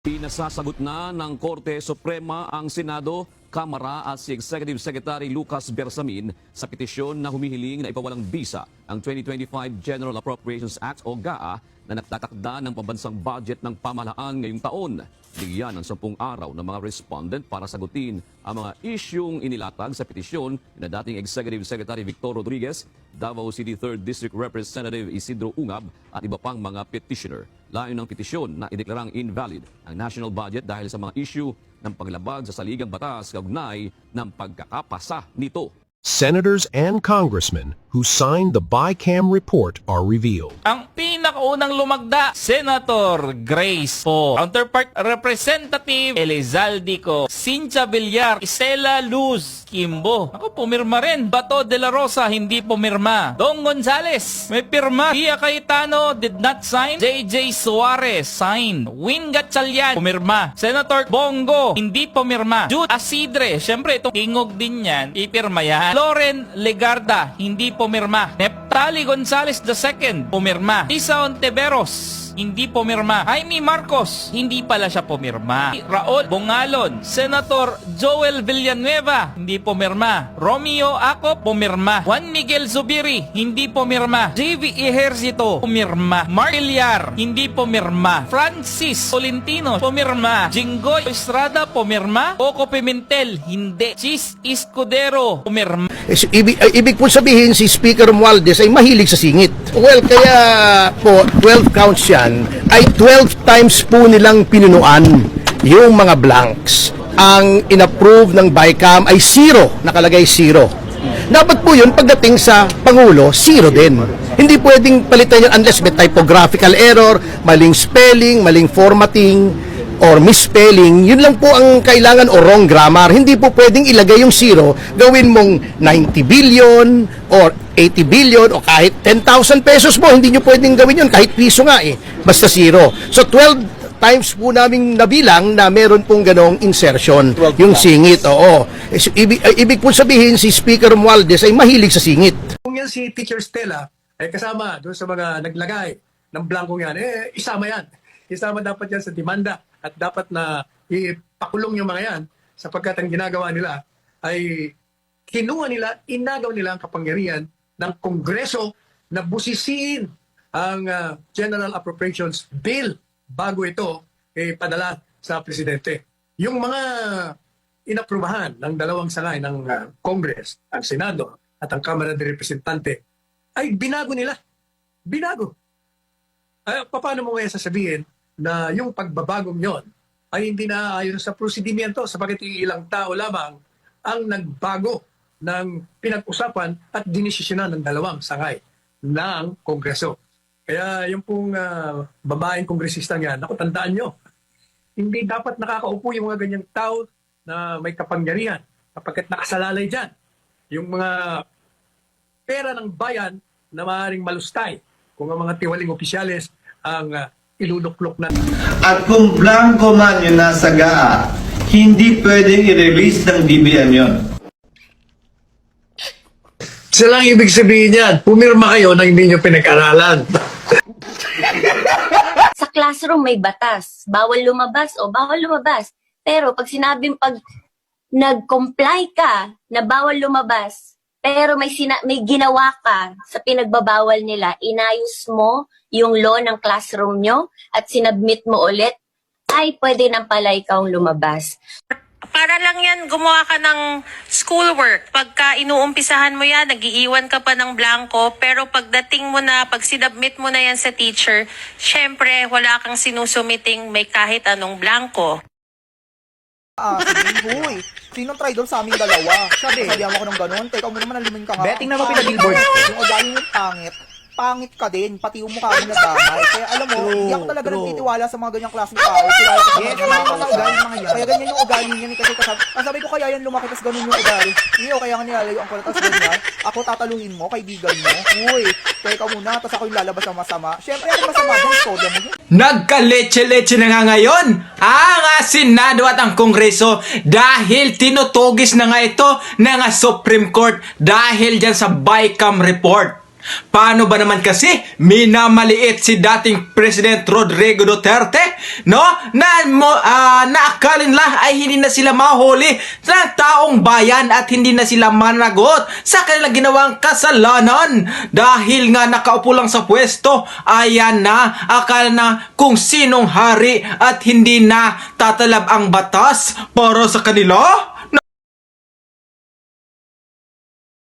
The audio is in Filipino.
Pinasasagot na ng Korte Suprema ang Senado, Kamara at si Executive Secretary Lucas Bersamin sa petisyon na humihiling na ipawalang bisa ang 2025 General Appropriations Act o GAA na nagtatakda ng pambansang budget ng pamahalaan ngayong taon. Bigyan ng 10 araw ng mga respondent para sagutin ang mga isyung inilatag sa petisyon na dating Executive Secretary Victor Rodriguez, Davao City 3rd District Representative Isidro Ungab at iba pang mga petitioner. Layo ng petisyon na ideklarang invalid ang national budget dahil sa mga issue ng paglabag sa saligang batas kaugnay ng pagkakapasa nito. Senators and congressmen who signed the BICAM report are revealed. Ang pinakaunang lumagda, Senator Grace Po. Counterpart Representative Elizalde Co. Cynthia Villar, Isela Luz Kimbo. Ako, pumirma rin. Bato de la Rosa, hindi pumirma. Dong Gonzales, may pirma. Pia Cayetano did not sign. JJ Suarez, sign. Win Gatchalian, pumirma. Senator Bongo, hindi pumirma. Jude Asidre, syempre itong ingog din yan, ipirma yan. Loren Legarda, hindi pumirma. Neptali Gonzales II, pumirma. Lisa Ontiveros, hindi pumirma. Jaime Marcos, hindi pala siya pumirma. Raul Bongalon, Senator Joel Villanueva, hindi pumirma. Romeo Acop, pumirma. Juan Miguel Zubiri, hindi pumirma. JV Ejercito, pumirma. Mark Villar, hindi pumirma. Francis Tolentino, pumirma. Jinggoy Estrada, pumirma. Coco Pimentel, hindi. Chis Escudero, pumirma. Ibig po sabihin si Speaker Romualdez ay mahilig sa singit. Well, kaya po 12 counts yan ay 12 times po nilang pinunuan yung mga blanks. Ang inapprove ng BICAM ay 0, nakalagay 0. Dapat po yun pagdating sa Pangulo, 0 din. Hindi pwedeng palitan yun unless may typographical error, maling spelling, maling formatting, or misspelling, yun lang po ang kailangan o wrong grammar. Hindi po pwedeng ilagay yung 0, gawin mong 90 billion or 80 billion o kahit 10,000 pesos mo, hindi nyo pwedeng gawin yun, kahit piso nga basta 0. So 12 times po namin nabilang na meron pong ganong insertion, yung singit, oo. Ibig po sabihin si Speaker Romualdez ay mahilig sa singit. Kung yan si Teacher Stella ay kasama doon sa mga naglagay ng blankong yan, isama yan. Isama dapat yan sa demanda at dapat na ipakulong yung mga yan sapagkat ang ginagawa nila ay kinuha nila, inagaw nila ang kapangyarihan ng Kongreso na busisiin ang General Appropriations Bill bago ito padala sa Presidente. Yung mga inaprubahan ng dalawang sangay ng Congress, ang Senado at ang Kamara de Representante ay binago nila. Binago. Paano mo kaya sasabihin na yung pagbabagong yon ay hindi na ayon sa prosedimento sapagkat ilang tao lamang ang nagbago ng pinag-usapan at dinesisyonan ng dalawang sangay ng Kongreso. Kaya yung pong babaeng kongresistang yan, naku, tandaan nyo, hindi dapat nakakaupo yung mga ganyang tao na may kapangyarihan sapagkat nakasalalay dyan yung mga pera ng bayan na maaaring malustay kung ang mga tiwaling opisyales ang iluluklok na. At kung blanco man yung nasa GAA, hindi pwedeng i-release ng DBM yun. Silang ibig sabihin yan, pumirma kayo na hindi nyo pinag-aralan. Sa classroom may batas, bawal lumabas o bawal lumabas. Pero pag nag-comply ka na bawal lumabas, pero may ginawa ka sa pinagbabawal nila, inayos mo yung law ng classroom nyo at sinubmit mo ulit, ay pwede nang pala ikaw lumabas. Para lang yan, gumawa ka ng schoolwork. Pagka inuumpisahan mo yan, nagiiwan ka pa ng blanco, pero pagdating mo na, pag sinubmit mo na yan sa teacher, syempre, wala kang sinusumiting may kahit anong blanco. Sige, huy. Sinong try doon sa aming dalawa? Sabihan mo ko ng ganun. Teka mo naman, alimin ka nga. Betting naman pinag-billboard. Yung ugali yung pangit ka din. Pati yung mukha mo nadamay. Kaya alam mo, hindi ako talaga nagtitiwala sa mga ganyang klaseng tao. Yes, mga ugali mga yan. Kaya ganyan yung ugali niya. Kasi sabi ko kaya yan lumaki, tas ganun yung ugali. Hindi o kaya nga nilalayuan ko na, tas ganyan. Ako tataluhin mo, kaibigan mo. Uy, teka muna, tas ako yung lalabas ng masama. Siyempre, ako masama dyan, soda mo yun. Nagka-leche-leche na nga ngayon ang Senado at ang Kongreso dahil tinutugis na nga ito ng Supreme Court dahil dyan sa BICAM report. Paano ba naman kasi minamaliit si dating President Rodrigo Duterte, no? Naakalin lang ay hindi na sila mahuli ng taong bayan at hindi na sila managot sa kanilang ginawang kasalanan. Dahil nga nakaupo lang sa pwesto, ayan na, akala na kung sinong hari at hindi na tatalab ang batas para sa kanila.